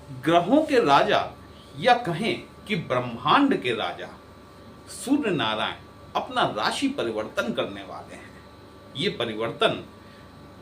ग्रहों के राजा या कहें कि ब्रह्मांड के राजा सूर्य नारायण अपना राशि परिवर्तन करने वाले हैं। ये परिवर्तन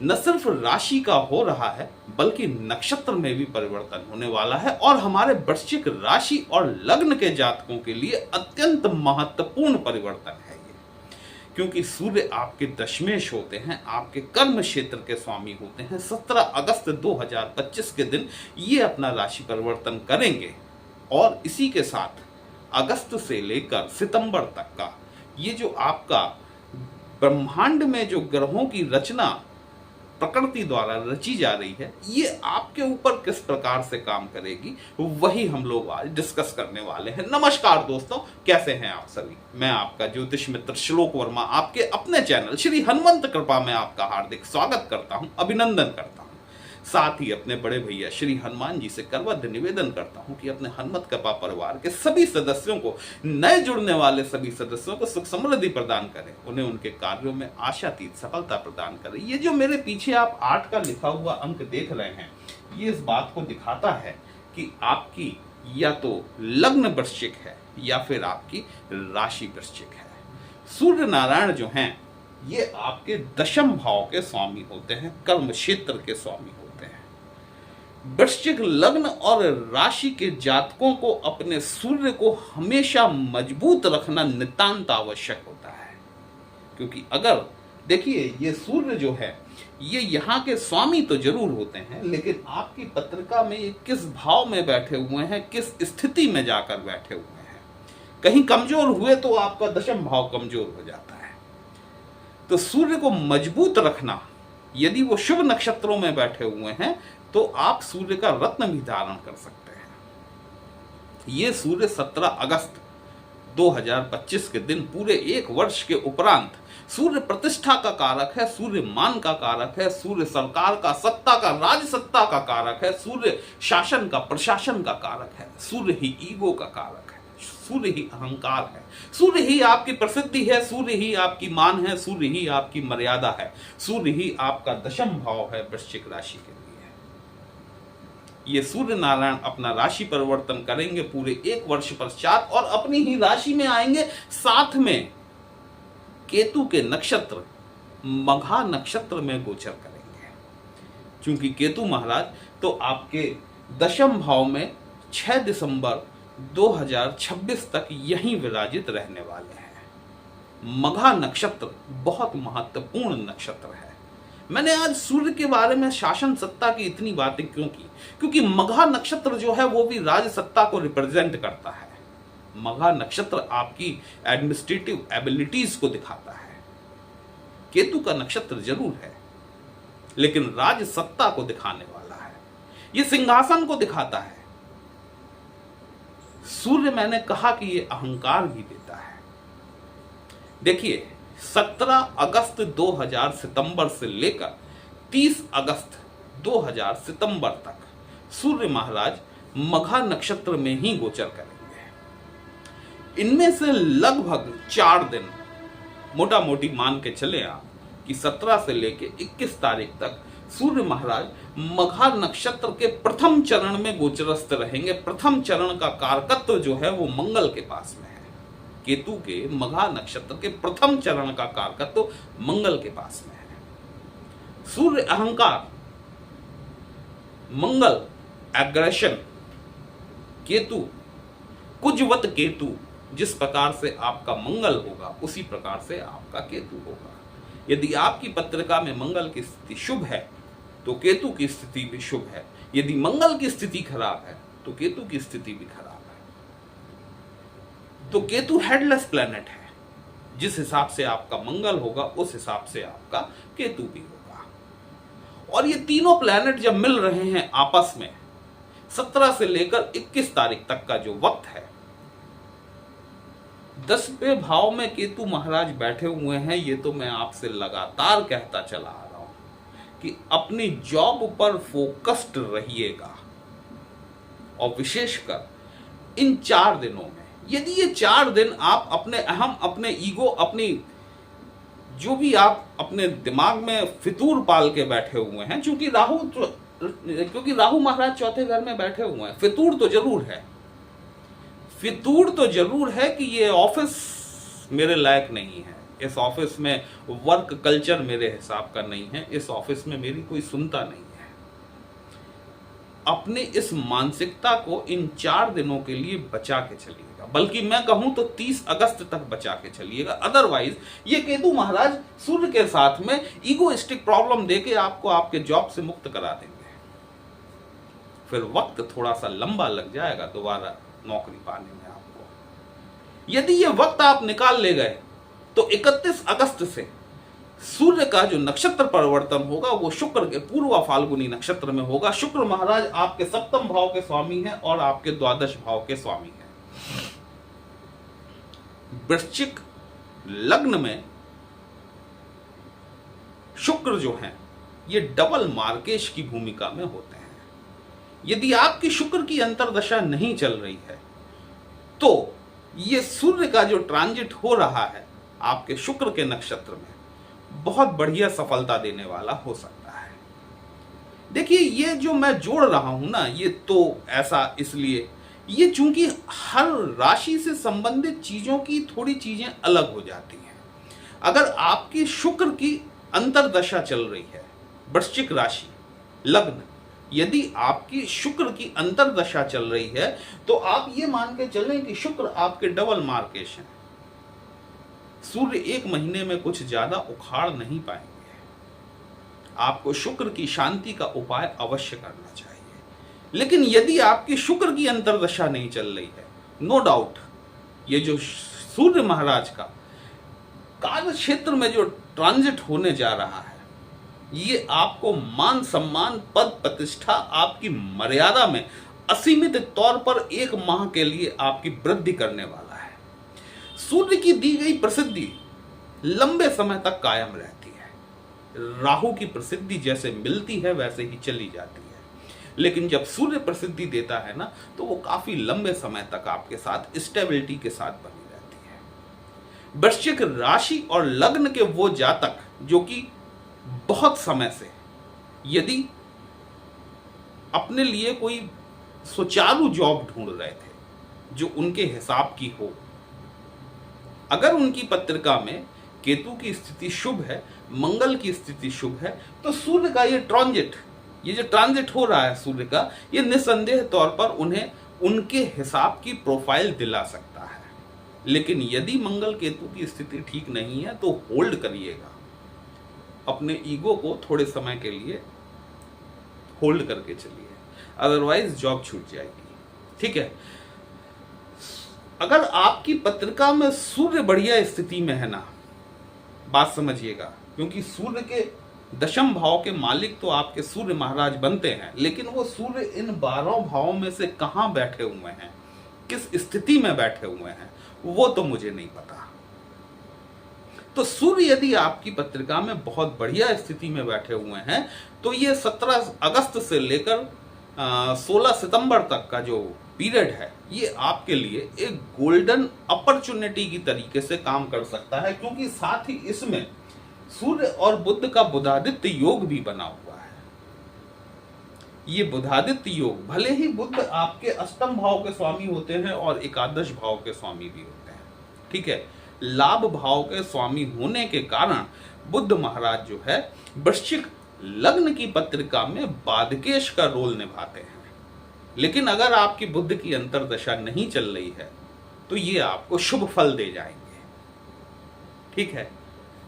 न सिर्फ राशि का हो रहा है बल्कि नक्षत्र में भी परिवर्तन होने वाला है और हमारे वृश्चिक राशि और लग्न के जातकों के लिए अत्यंत महत्वपूर्ण परिवर्तन है ये, क्योंकि सूर्य आपके दशमेश होते हैं, आपके कर्म क्षेत्र के स्वामी होते हैं। 17 अगस्त 2025 के दिन ये अपना राशि परिवर्तन करेंगे और इसी के साथ अगस्त से लेकर सितंबर तक का ये जो आपका ब्रह्मांड में जो ग्रहों की रचना प्रकृति द्वारा रची जा रही है, ये आपके ऊपर किस प्रकार से काम करेगी वही हम लोग आज डिस्कस करने वाले हैं। नमस्कार दोस्तों, कैसे हैं आप सभी? मैं आपका ज्योतिष मित्र श्लोक वर्मा आपके अपने चैनल श्री हनुमंत कृपा में आपका हार्दिक स्वागत करता हूं, अभिनंदन करता हूं। साथ ही अपने बड़े भैया श्री हनुमान जी से करवत निवेदन करता हूं कि अपने हनुमत कृपा परिवार के सभी सदस्यों को, नए जुड़ने वाले सभी सदस्यों को सुख समृद्धि प्रदान करें, उन्हें उनके कार्यों में आशातीत सफलता प्रदान करें। ये जो मेरे पीछे आप 8 का लिखा हुआ अंक देख रहे हैं, ये इस बात को दिखाता है कि आपकी या तो लग्न वृश्चिक है या फिर आपकी राशि वृश्चिक है। सूर्य नारायण जो हैं ये आपके दशम भाव के स्वामी होते हैं, कर्म क्षेत्र के स्वामी होते हैं। वृश्चिक लग्न और राशि के जातकों को अपने सूर्य को हमेशा मजबूत रखना नितांत आवश्यक होता है, क्योंकि अगर देखिए ये सूर्य जो है ये यहाँ के स्वामी तो जरूर होते हैं, लेकिन आपकी पत्रिका में ये किस भाव में बैठे हुए हैं, किस स्थिति में जाकर बैठे हुए हैं। कहीं कमजोर हुए तो आपका दशम भाव कमजोर हो जाता है। तो सूर्य को मजबूत रखना, यदि वो शुभ नक्षत्रों में बैठे हुए हैं तो आप सूर्य का रत्न भी धारण कर सकते हैं। ये सूर्य 17 अगस्त 2025 के दिन पूरे 1 वर्ष के उपरांत सूर्य प्रतिष्ठा का कारक है, सूर्य मान का कारक है, सूर्य सरकार का, सत्ता का, राज सत्ता का कारक है, सूर्य शासन का, प्रशासन का कारक है, सूर्य ही ईगो का कारक है, सूर्य ही अहंकार है, सूर्य ही आपकी प्रसिद्धि है, सूर्य ही आपकी मान है, सूर्य ही आपकी मर्यादा है, सूर्य ही आपका दशम भाव है वृश्चिक राशि के लिए। ये सूर्य नारायण अपना राशि परिवर्तन करेंगे पूरे 1 वर्ष पश्चात और अपनी ही राशि में आएंगे। साथ में केतु के नक्षत्र मघा नक्षत्र में गोचर करेंगे, क्योंकि केतु महाराज तो आपके दशम भाव में 6 दिसंबर 2026 तक यहीं विराजित रहने वाले हैं। मघा नक्षत्र बहुत महत्वपूर्ण नक्षत्र है। मैंने आज सूर्य के बारे में, शासन सत्ता की इतनी बातें क्यों की? क्योंकि मघा नक्षत्र जो है वो भी राज सत्ता को रिप्रेजेंट करता है। मघा नक्षत्र आपकी एडमिनिस्ट्रेटिव एबिलिटीज को दिखाता है। केतु का नक्षत्र जरूर है लेकिन राज सत्ता को दिखाने वाला है, ये सिंहासन को दिखाता है। सूर्य मैंने कहा कि ये अहंकार भी देता है। देखिए 17 अगस्त 2000 सितंबर से लेकर 30 अगस्त 2000 सितंबर तक सूर्य महाराज मघा नक्षत्र में ही गोचर करेंगे। इनमें से लगभग 4 दिन मोटा मोटी मान के चले आप कि 17 से लेकर 21 तारीख तक सूर्य महाराज मघा नक्षत्र के प्रथम चरण में गोचरस्थ रहेंगे। प्रथम चरण का कारकत्व जो है वो मंगल के पास में है। केतु के मघा नक्षत्र के प्रथम चरण का कारकत्व मंगल के पास में है। सूर्य अहंकार, मंगल एग्रेशन, केतु कुजवत केतु। जिस प्रकार से आपका मंगल होगा उसी प्रकार से आपका केतु होगा। यदि आपकी पत्रिका में मंगल की स्थिति शुभ है तो केतु की स्थिति भी शुभ है। यदि मंगल की स्थिति खराब है तो केतु की स्थिति भी खराब है। तो केतु हेडलेस प्लैनेट है। जिस हिसाब से आपका मंगल होगा उस हिसाब से आपका केतु भी होगा। और ये तीनों प्लैनेट जब मिल रहे हैं आपस में 17 से लेकर 21 तारीख तक का जो वक्त है, 10वें भाव में केतु महाराज बैठे हुए हैं। ये तो मैं आपसे लगातार कहता चला आ रहा हूं कि अपनी जॉब पर फोकस्ड रहिएगा। और विशेषकर इन 4 दिनों में, यदि ये 4 दिन आप अपने अहम, अपने ईगो, अपनी जो भी आप अपने दिमाग में फितूर पाल के बैठे हुए हैं, क्योंकि राहु तो क्योंकि राहु महाराज चौथे घर में बैठे हुए हैं, फितूर तो जरूर है, फितूर तो जरूर है कि ये ऑफिस मेरे लायक नहीं है, इस ऑफिस में वर्क कल्चर मेरे हिसाब का नहीं है, इस ऑफिस में मेरी कोई सुनता नहीं है। अपने इस मानसिकता को इन 4 दिनों के लिए बचा के चलिएगा, बल्कि मैं कहूं तो 30 अगस्त तक बचा के चलिएगा। अदरवाइज ये केतु महाराज सूर्य के साथ में ईगोइस्टिक प्रॉब्लम देके आपको आपके जॉब से मुक्त करा देंगे। फिर वक्त थोड़ा सा लंबा लग जाएगा दोबारा नौकरी पाने में आपको। यदि ये वक्त आप निकाल ले गए तो 31 अगस्त से सूर्य का जो नक्षत्र परिवर्तन होगा वो शुक्र के पूर्वा फाल्गुनी नक्षत्र में होगा। शुक्र महाराज आपके 7वें भाव के स्वामी हैं और आपके 12वें भाव के स्वामी हैं। वृश्चिक लग्न में शुक्र जो हैं ये डबल मार्केश की भूमिका में होते हैं। यदि आपकी शुक्र की अंतर्दशा नहीं चल रही है तो ये सूर्य का जो ट्रांजिट हो रहा है आपके शुक्र के नक्षत्र में बहुत बढ़िया सफलता देने वाला हो सकता है। देखिए ये जो मैं जोड़ रहा हूं ना, ये तो ऐसा इसलिए, ये चूंकि हर राशि से संबंधित चीजों की थोड़ी चीजें अलग हो जाती हैं। अगर आपकी शुक्र की अंतर्दशा चल रही है, वृश्चिक राशि लग्न, यदि आपकी शुक्र की अंतर्दशा चल रही है तो आप ये मान के चलें कि शुक्र आपके डबल मार्केश हैं। सूर्य 1 महीने में कुछ ज्यादा उखाड़ नहीं पाएंगे। आपको शुक्र की शांति का उपाय अवश्य करना चाहिए। लेकिन यदि आपकी शुक्र की अंतर्दशा नहीं चल रही है, नो डाउट ये जो सूर्य महाराज का कार्य क्षेत्र में जो ट्रांजिट होने जा रहा है ये आपको मान सम्मान पद प्रतिष्ठा आपकी मर्यादा में असीमित तौर पर 1 माह के लिए आपकी वृद्धि करने वाला है। सूर्य की दी गई प्रसिद्धि लंबे समय तक कायम रहती है। राहु की प्रसिद्धि जैसे मिलती है वैसे ही चली जाती है, लेकिन जब सूर्य प्रसिद्धि देता है ना तो वो काफी लंबे समय तक आपके साथ स्टेबिलिटी के साथ बनी रहती है। वृश्चिक राशि और लग्न के वो जातक जो कि बहुत समय से यदि अपने लिए कोई सुचारू जॉब ढूंढ रहे थे जो उनके हिसाब की हो, अगर उनकी पत्रिका में केतु की स्थिति शुभ है, मंगल की स्थिति शुभ है, तो सूर्य का ये जो ट्रांजिट हो रहा है सूर्य का, ये निसंदेह तौर पर उन्हें उनके हिसाब की प्रोफाइल दिला सकता है। लेकिन यदि मंगल केतु की स्थिति ठीक नहीं है तो होल्ड करिएगा, अपने ईगो को थोड़े समय के लिए होल्ड करके चलिए, अदरवाइज जॉब छूट जाएगी। ठीक है, अगर आपकी पत्रिका में सूर्य बढ़िया स्थिति में है ना, बात समझिएगा, क्योंकि सूर्य के 10वें भाव के मालिक तो आपके सूर्य महाराज बनते हैं, लेकिन वो सूर्य इन 12 भावों में से कहां बैठे हुए हैं, किस स्थिति में बैठे हुए हैं, वो तो मुझे नहीं पता। तो सूर्य यदि आपकी पत्रिका में बहुत बढ़िया स्थिति में बैठे हुए हैं तो ये 17 अगस्त से लेकर 16 सितंबर तक का जो पीरियड है ये आपके लिए एक गोल्डन अपॉर्चुनिटी की तरीके से काम कर सकता है, क्योंकि साथ ही इसमें सूर्य और बुध का बुधादित्य योग भी बना हुआ है। ये बुधादित्य योग, भले ही बुध आपके 8वें भाव के स्वामी होते हैं और एकादश भाव के स्वामी भी होते हैं, ठीक है, लाभ भाव के स्वामी होने के कारण बुध महाराज जो है वृश्चिक लग्न की पत्रिका में बाधकेश का रोल निभाते हैं। लेकिन अगर आपकी बुध की अंतर्दशा नहीं चल रही है तो ये आपको शुभ फल दे जाएंगे। ठीक है,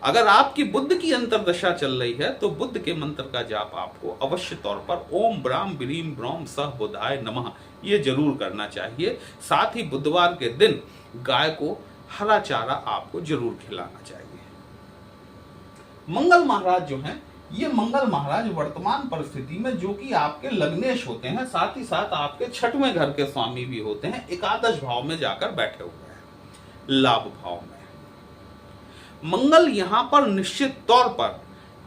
अगर आपकी बुध की अंतर्दशा चल रही है तो बुध के मंत्र का जाप आपको अवश्य तौर पर ओम ब्राम ब्रीम ब्रोम सह बुधाय नमः ये जरूर करना चाहिए। साथ ही बुधवार के दिन गाय को हरा चारा आपको जरूर खिलाना चाहिए। मंगल महाराज जो हैं, ये मंगल महाराज वर्तमान परिस्थिति में जो कि आपके लग्नेश होते हैं, साथ ही साथ आपके 6वें घर के स्वामी भी होते हैं, एकादश भाव में जाकर बैठे हुए हैं, लाभ भाव में। मंगल यहां पर निश्चित तौर पर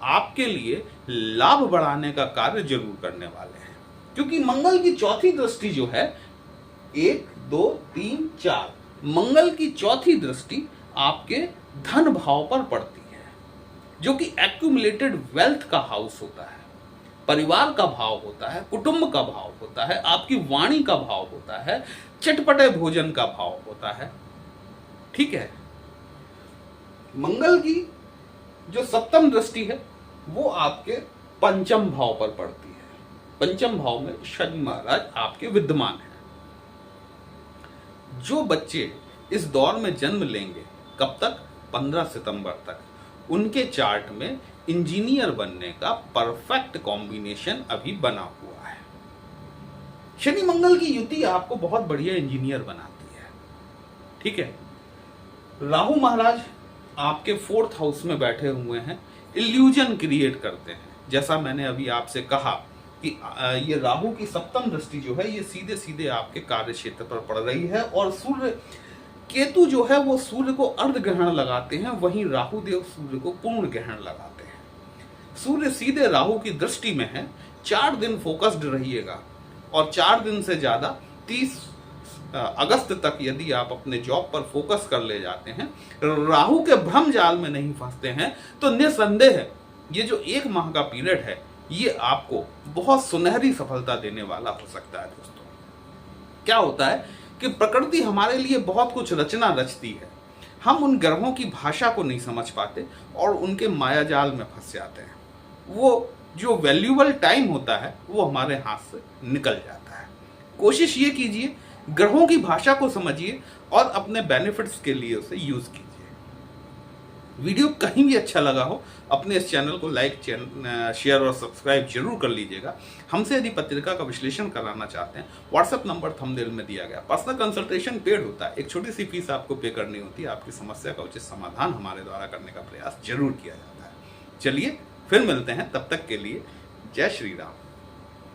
आपके लिए लाभ बढ़ाने का कार्य जरूर करने वाले हैं, क्योंकि मंगल की चौथी दृष्टि जो है 1 2 3 4, मंगल की चौथी दृष्टि आपके धन भाव पर पड़ती है, जो कि एक्यूमुलेटेड वेल्थ का हाउस होता है। परिवार का भाव होता है, कुटुंब का भाव होता है, आपकी वाणी का भाव होता है, चटपटे भोजन का भाव होता है। ठीक है। मंगल की जो सप्तम दृष्टि है वो आपके पंचम भाव पर पड़ती है। पंचम भाव में शनि महाराज आपके विद्यमान हैं। जो बच्चे इस दौर में जन्म लेंगे, कब तक? 15 सितंबर तक, उनके चार्ट में इंजीनियर बनने का परफेक्ट कॉम्बिनेशन अभी बना हुआ है। शनि मंगल की युति आपको बहुत बढ़िया इंजीनियर बनाती है। ठीक है। राहु महाराज आपके 4th हाउस में बैठे हुए हैं, इल्यूजन क्रिएट करते हैं। जैसा मैंने अभी आपसे कहा कि ये राहु की सप्तम दृष्टि जो है ये सीधे सीधे आपके कार्य क्षेत्र पर पड़ रही है, और सूर्य केतु जो है वो सूर्य को अर्ध ग्रहण लगाते हैं, वहीं राहु देव सूर्य को पूर्ण ग्रहण लगाते हैं। सूर्य सीधे राहु की दृष्टि में है। 4 दिन फोकस्ड रहिएगा, और 4 दिन से ज्यादा 30 अगस्त तक यदि आप अपने जॉब पर फोकस कर ले जाते हैं, राहु के भ्रम जाल में नहीं फंसते हैं, तो निसंदेह ये जो 1 माह का पीरियड है ये आपको बहुत सुनहरी सफलता देने वाला हो सकता है। दोस्तों, क्या होता है कि प्रकृति हमारे लिए बहुत कुछ रचना रचती है, हम उन ग्रहों की भाषा को नहीं समझ पाते और उनके मायाजाल में फंस जाते हैं। वो जो वैल्यूएबल टाइम होता है वो हमारे हाथ से निकल जाता है। कोशिश ये कीजिए, ग्रहों की भाषा को समझिए और अपने बेनिफिट्स के लिए उसे यूज कीजिए। वीडियो कहीं भी अच्छा लगा हो, अपने इस चैनल को लाइक, शेयर और सब्सक्राइब जरूर कर लीजिएगा। हमसे यदि पत्रिका का विश्लेषण कराना चाहते हैं, व्हाट्सएप नंबर थंबनेल में दिया गया। पर्सनल कंसल्टेशन पेड होता है, एक छोटी सी फीस आपको पे करनी होती है। आपकी समस्या का उचित समाधान हमारे द्वारा करने का प्रयास जरूर किया जाता है। चलिए फिर मिलते हैं, तब तक के लिए जय श्री राम।